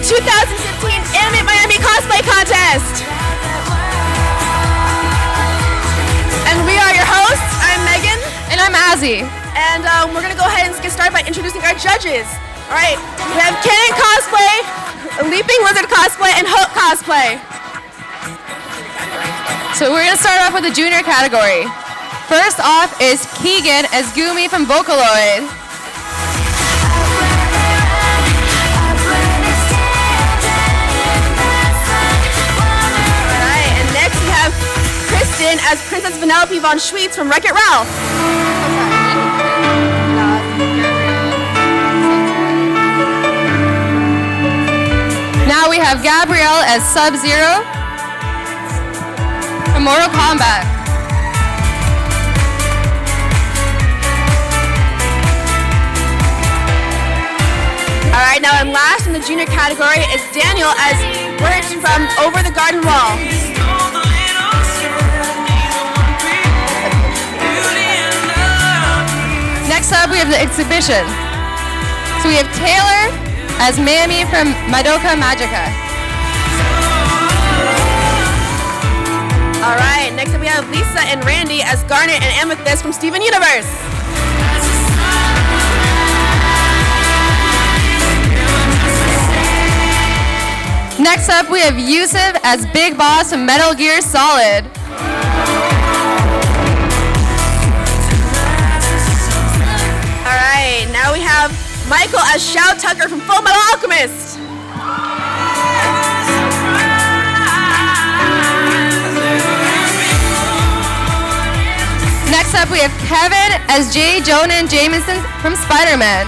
2015 Animate Miami Cosplay Contest. And we are your hosts. I'm Megan. And I'm Azzy. And we're going to go ahead and get started by introducing our judges. All right, we have Cannon Cosplay, Leaping Lizard Cosplay, and Hope Cosplay. So we're going to start off with the junior category. First off is Keegan as Gumi from Vocaloid. Alright, and next we have Kristen as Princess Vanellope von Schweetz from Wreck-It Ralph. Now we have Gabrielle as Sub-Zero from Mortal Kombat. Alright, now and last in the junior category is Daniel as Bert from Over the Garden Wall. Next up we have the exhibition. So we have Taylor as Mammy from Madoka Magica. Alright, next up we have Lisa and Randy as Garnet and Amethyst from Steven Universe. Next up we have Yusuf as Big Boss from Metal Gear Solid. Alright, now we have Michael as Shao Tucker from Full Metal Alchemist. Next up we have Kevin as J. Jonah Jameson from Spider-Man.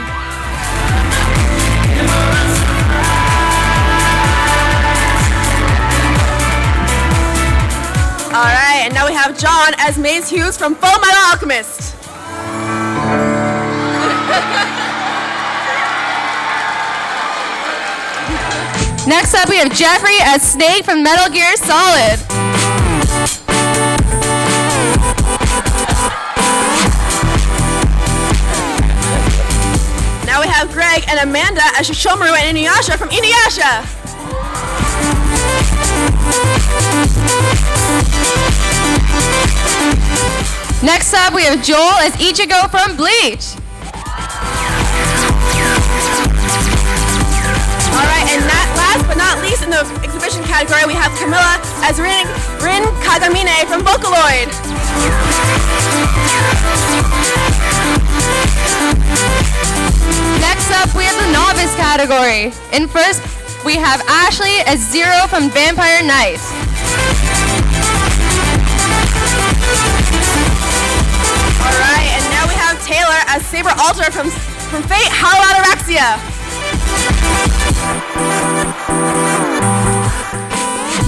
Alright, and now we have John as Maze Hughes from Full Metal Alchemist. Next up we have Jeffrey as Snake from Metal Gear Solid. Now we have Greg and Amanda as Shishomaru and Inuyasha from Inuyasha. Next up we have Joel as Ichigo from Bleach. Alright, and last but not least in the exhibition category, we have Camilla as Rin Kagamine from Vocaloid. Next up we have the novice category. In first we have Ashley as Zero from Vampire Knight. Alright, and now we have Taylor as Saber Alter from Fate Howl Out Araxia.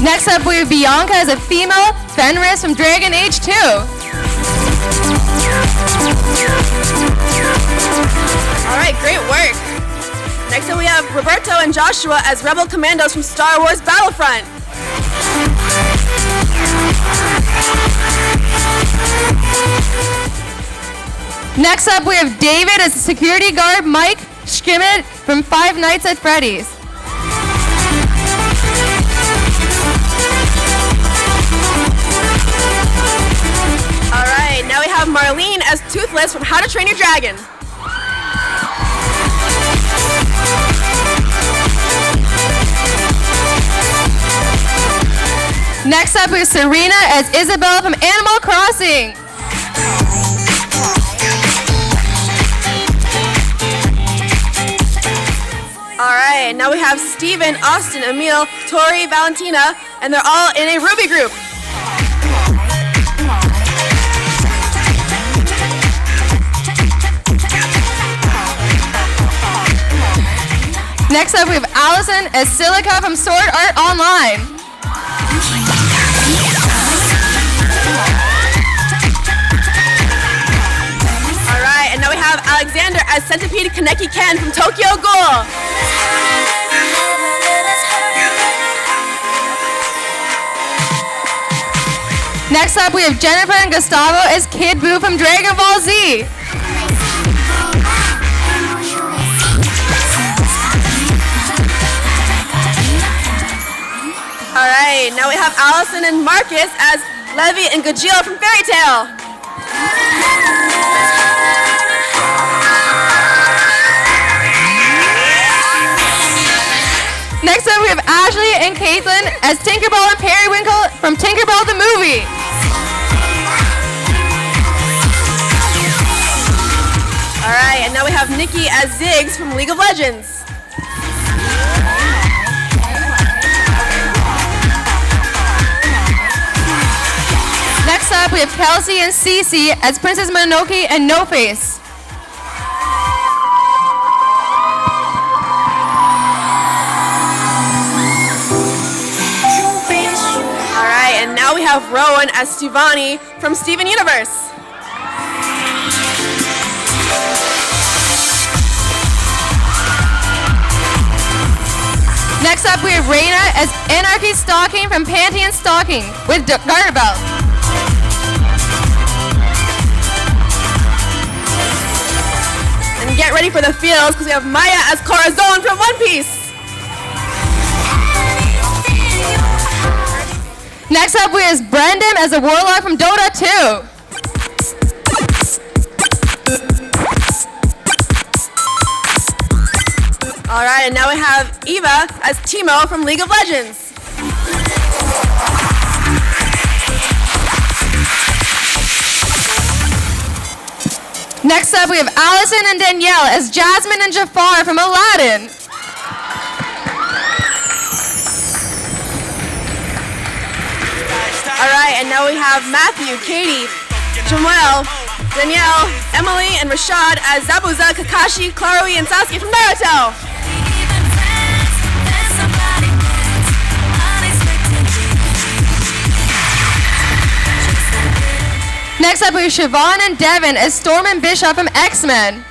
Next up we have Bianca as a female Fenris from Dragon Age 2. Alright, great work. Next up we have Roberto and Joshua as Rebel Commandos from Star Wars Battlefront. Next up we have David as security guard Mike Schmidt from Five Nights at Freddy's. Alright, now we have Marlene as Toothless from How to Train Your Dragon. Next up is Serena as Isabel from Animal Crossing. Alright, now we have Steven, Austin, Emil, Tori, Valentina, and they're all in a Ruby group. Next up we have Allison as Silica from Sword Art Online. Alright, and now we have Alexander as Centipede Kaneki Ken from Tokyo Ghoul. Next up, we have Jennifer and Gustavo as Kid Buu from Dragon Ball Z. have Allison and Marcus as Levi and Gajeel from Fairy Tale. Next up, we have Ashley and Caitlin as Tinkerbell and Periwinkle from Tinkerbell the movie. All right, and now we have Nikki as Ziggs from League of Legends. Next up, we have Kelsey and Cece as Princess Mononoke and No Face. All right, and now we have Rowan as Stevani from Steven Universe. Next up, we have Raina as Anarchy Stalking from Pantheon Stalking with Garter Belt. And get ready for the feels because we have Maya as Corazon from One Piece. Next up, we have Brendan as a Warlock from Dota 2. All right, and now we have Eva as Timo from League of Legends. Next up, we have Allison and Danielle as Jasmine and Jafar from Aladdin. All right, and now we have Matthew, Katie, Jamuel, Danielle, Emily, and Rashad as Zabuza, Kakashi, Clarui, and Sasuke from Naruto. Next up, we have Siobhan and Devin as Storm and Bishop from X-Men.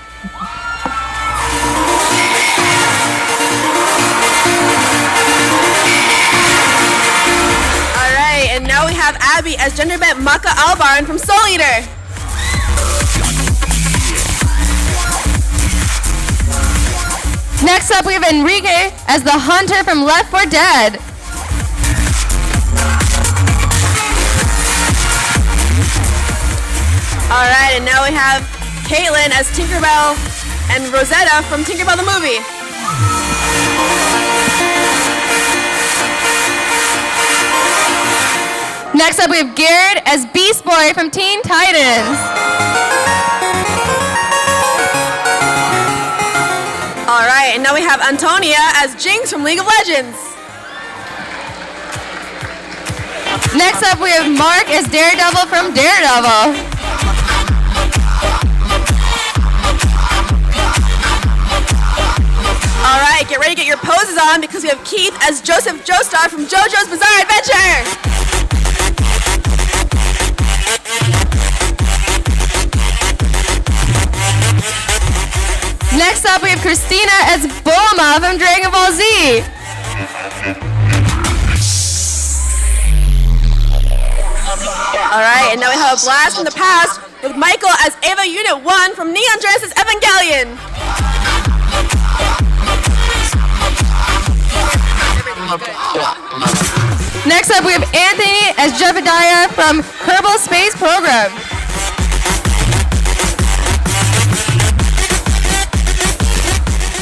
All right, and now we have Abby as Genderbent Maka Albarn from Soul Eater. Next up, we have Enrique as the Hunter from Left 4 Dead. All right, and now we have Caitlin as Tinkerbell and Rosetta from Tinkerbell the movie. Next up, we have Garrett as Beast Boy from Teen Titans. All right, and now we have Antonia as Jinx from League of Legends. Next up, we have Mark as Daredevil from Daredevil. All right, get ready to get your poses on because we have Keith as Joseph Joestar from JoJo's Bizarre Adventure. Next up, we have Christina as Bulma from Dragon Ball Z. All right, and now we have a blast from the past with Michael as Ava Unit 1 from Neon Genesis Evangelion. Next up, we have Anthony as Jebediah from Kerbal Space Program.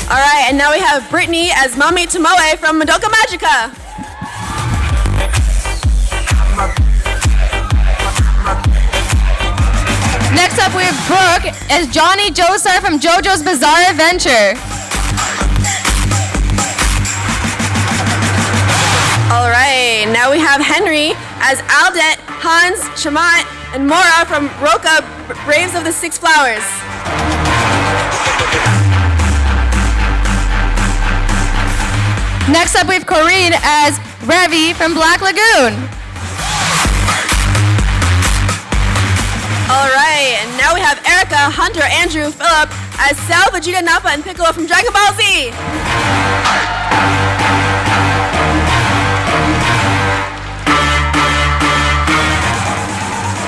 All right, and now we have Brittany as Mami Tomoe from Madoka Magica. Next up, we have Brooke as Johnny Joestar from JoJo's Bizarre Adventure. All right, now we have Henry as Aldet, Hans, Shamat, and Mora from Roka, Braves of the Six Flowers. Next up, we have Corinne as Revi from Black Lagoon. All right, and now we have Erica, Hunter, Andrew, Philip as Sal, Vegeta, Nappa, and Piccolo from Dragon Ball Z.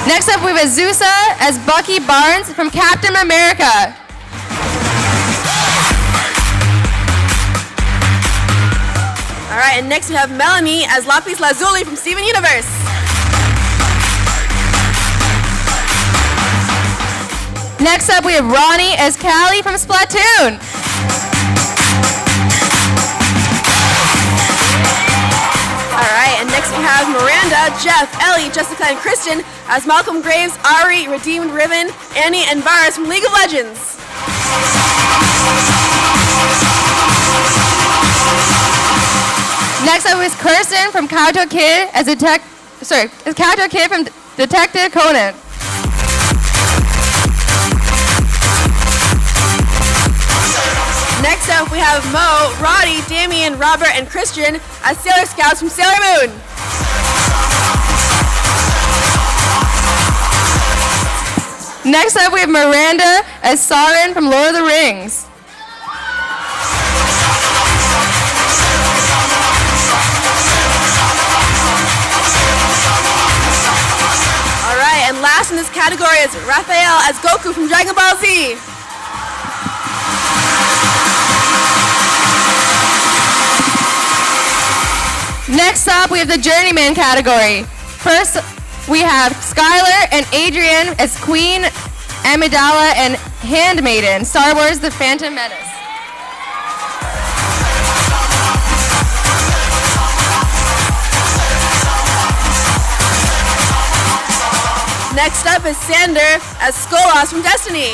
Next up, we have Azusa as Bucky Barnes from Captain America. All right, right, and next we have Melanie as Lapis Lazuli from Steven Universe. Next up, we have Ronnie as Callie from Splatoon. All right, and next we have Miranda, Jeff, Ellie, Jessica, and Christian as Malcolm Graves, Ari, Redeemed Riven, Annie, and Varus from League of Legends. Next up is Kirsten from Kato Kid as Kato Kid from Detective Conan. Next up, we have Mo, Roddy, Damien, Robert, and Christian as Sailor Scouts from Sailor Moon. Next up, we have Miranda as Sauron from Lord of the Rings. All right, and last in this category is Raphael as Goku from Dragon Ball Z. Next up, we have the Journeyman category. First, we have Skylar and Adrian as Queen Amidala and Handmaiden, Star Wars The Phantom Menace. Next up is Sander as Skolas from Destiny.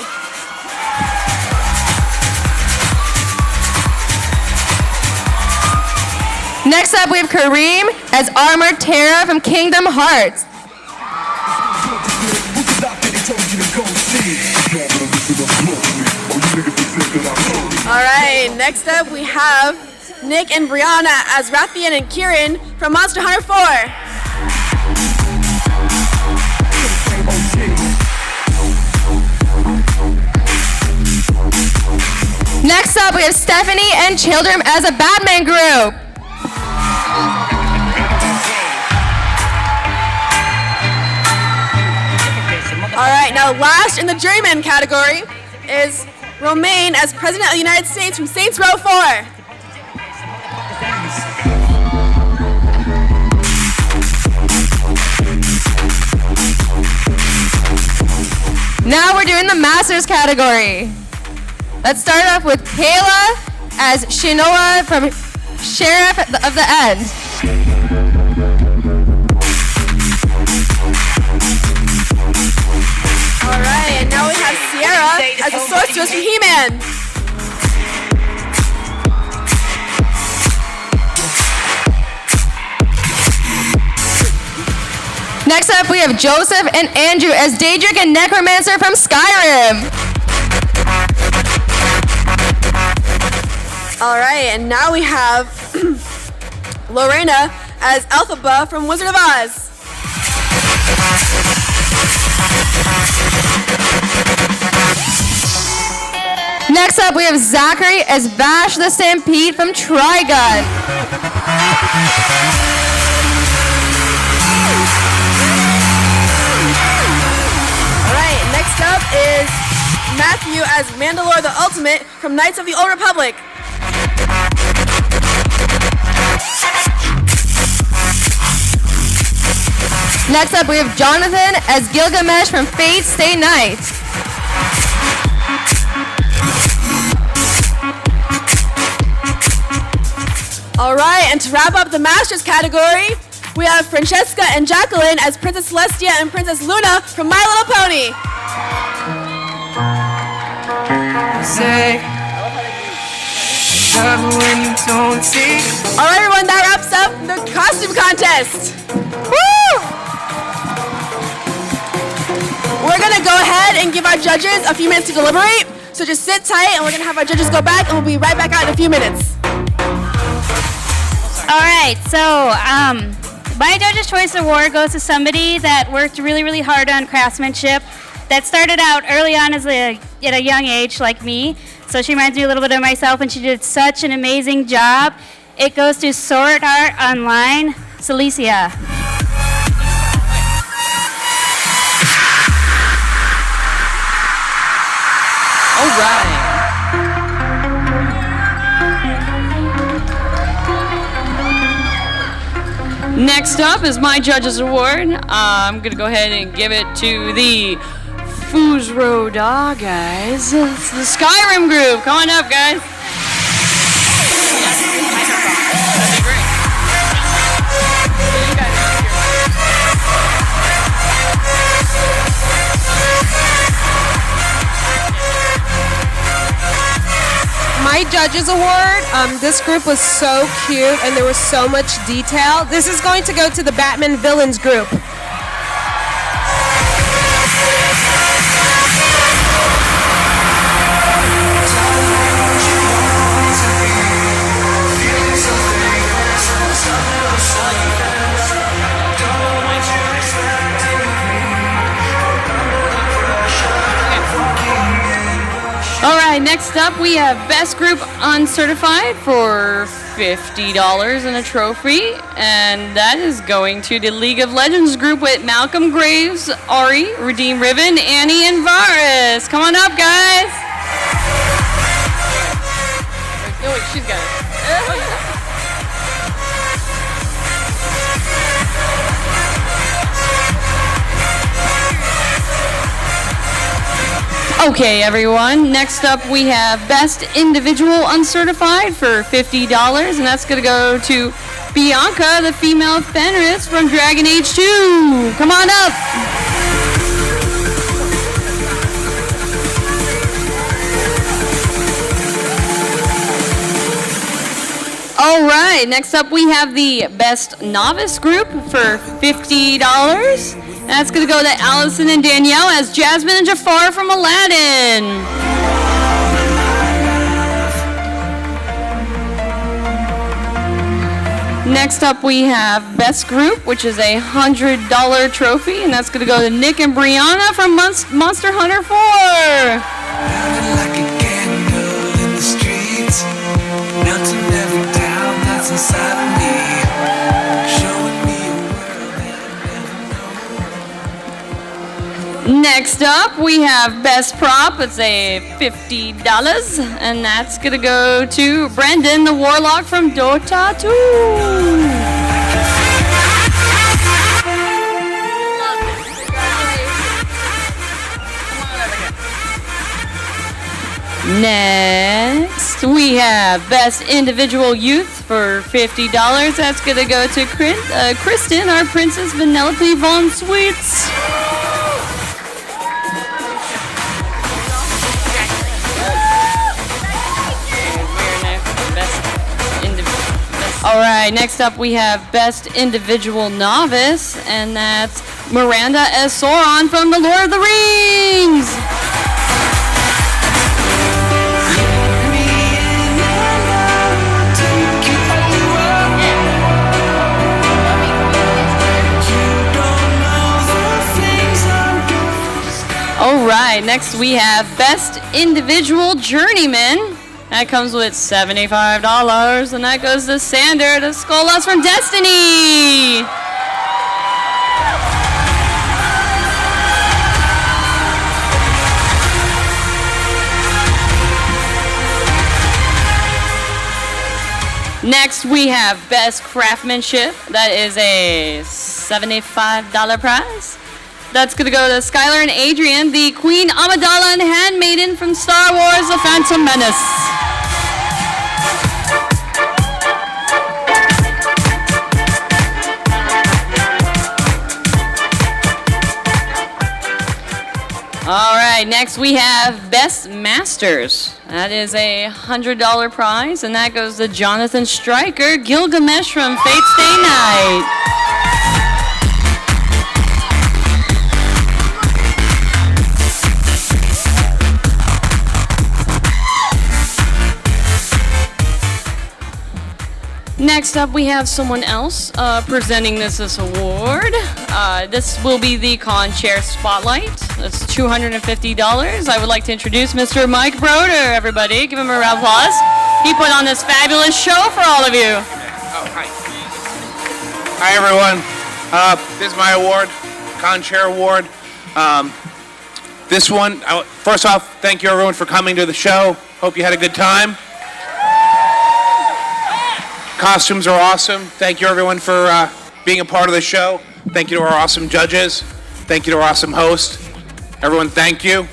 Next up, we have Kareem as Armored Terra from Kingdom Hearts. All right, next up we have Nick and Brianna as Rathian and Kieran from Monster Hunter 4. Next up, we have Stephanie and Children as a Batman group. All right, now last in the Journeyman category is Romaine as President of the United States from Saints Row 4. Now we're doing the Masters category. Let's start off with Kayla as Shinoa from Sheriff of the End. All right, and now we have Sierra as a sorceress from He-Man. Next up, we have Joseph and Andrew as Daedric and Necromancer from Skyrim. All right, and now we have Lorena as Elphaba from Wizard of Oz. Next up, we have Zachary as Vash the Stampede from Trigun. All right, next up is Matthew as Mandalore the Ultimate from Knights of the Old Republic. Next up, we have Jonathan as Gilgamesh from Fate Stay Night. All right, and to wrap up the Masters category, we have Francesca and Jacqueline as Princess Celestia and Princess Luna from My Little Pony. All right, everyone, that wraps up the costume contest. Woo! We're gonna go ahead and give our judges a few minutes to deliberate. So just sit tight, and we're gonna have our judges go back, and we'll be right back out in a few minutes. All right, so my Judge's Choice Award goes to somebody that worked really, really hard on craftsmanship, that started out early on at a young age like me. So she reminds me a little bit of myself, and she did such an amazing job. It goes to Sword Art Online, Celicia. All right. next up is my Judges Award. I'm going to go ahead and give it to the Fuzro Da guys. It's the Skyrim group. Come on up, guys. That'd be great. My Judges Award, this group was so cute and there was so much detail. This is going to go to the Batman Villains group. All right, next up we have Best Group Uncertified for $50 and a trophy, and that is going to the League of Legends group with Malcolm Graves, Ari, Redeem Ribbon, Annie, and Varus. Come on up, guys. No, wait, she's got it. Okay, everyone. Next up, we have Best Individual Uncertified for $50, and that's going to go to Bianca, the female Fenris from Dragon Age 2. Come on up. All right, next up, we have the Best Novice Group for $50. That's going to go to Allison and Danielle as Jasmine and Jafar from Aladdin. Next up, we have Best Group, which is a $100 trophy, and that's going to go to Nick and Brianna from Monster Hunter 4. Like a candle in the streets, melting every doubt that's inside of me, showing me a world that I never know. Next up, we have Best Prop. It's a $50, and that's gonna go to Brendan, the Warlock from Dota 2. Next, we have Best Individual Youth for $50. That's gonna go to Kristen, our Princess Vanellope Von Sweets. All right, next up we have Best Individual Novice, and that's Miranda as Sauron from The Lord of the Rings. All right, next we have Best Individual Journeyman. That comes with $75, and that goes to Sander, the Skolas from Destiny. Next, we have Best Craftsmanship. That is a $75 prize. That's going to go to Skylar and Adrian, the Queen Amidala and Handmaiden from Star Wars: The Phantom Menace. All right, next we have Best Masters. That is a $100 prize, and that goes to Jonathan Stryker, Gilgamesh from Fate Stay Night. Next up, we have someone else presenting this award. This will be the Con Chair Spotlight. That's $250. I would like to introduce Mr. Mike Broder, everybody. Give him a round of applause. He put on this fabulous show for all of you. Oh, hi. Hi, everyone. This is my award, Con Chair Award. This one, first off, thank you, everyone, for coming to the show. Hope you had a good time. Costumes are awesome. Thank you, everyone, for being a part of the show. Thank you to our awesome judges. Thank you to our awesome host. Everyone, thank you.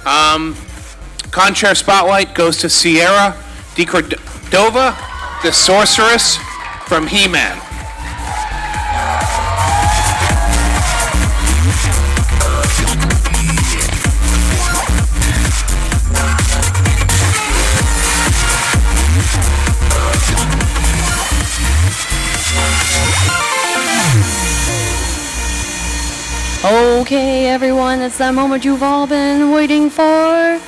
Conchair Spotlight goes to Sierra Di Cordova, the sorceress from He-Man. Okay, everyone, it's that moment you've all been waiting for.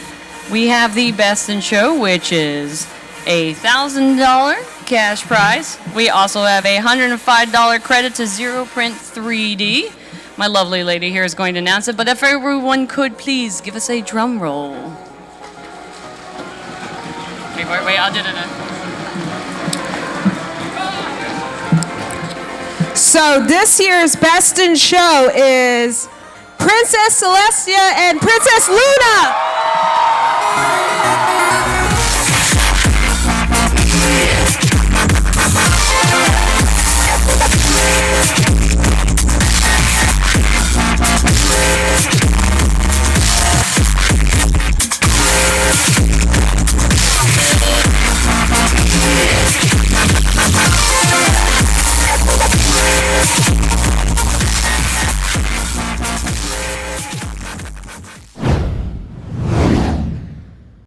We have the best in show, which is a $1,000 cash prize. We also have a $105 credit to Zero Print 3D. My lovely lady here is going to announce it, but if everyone could please give us a drum roll. Wait, I'll do it. So this year's Best in Show is Princess Celestia and Princess Luna.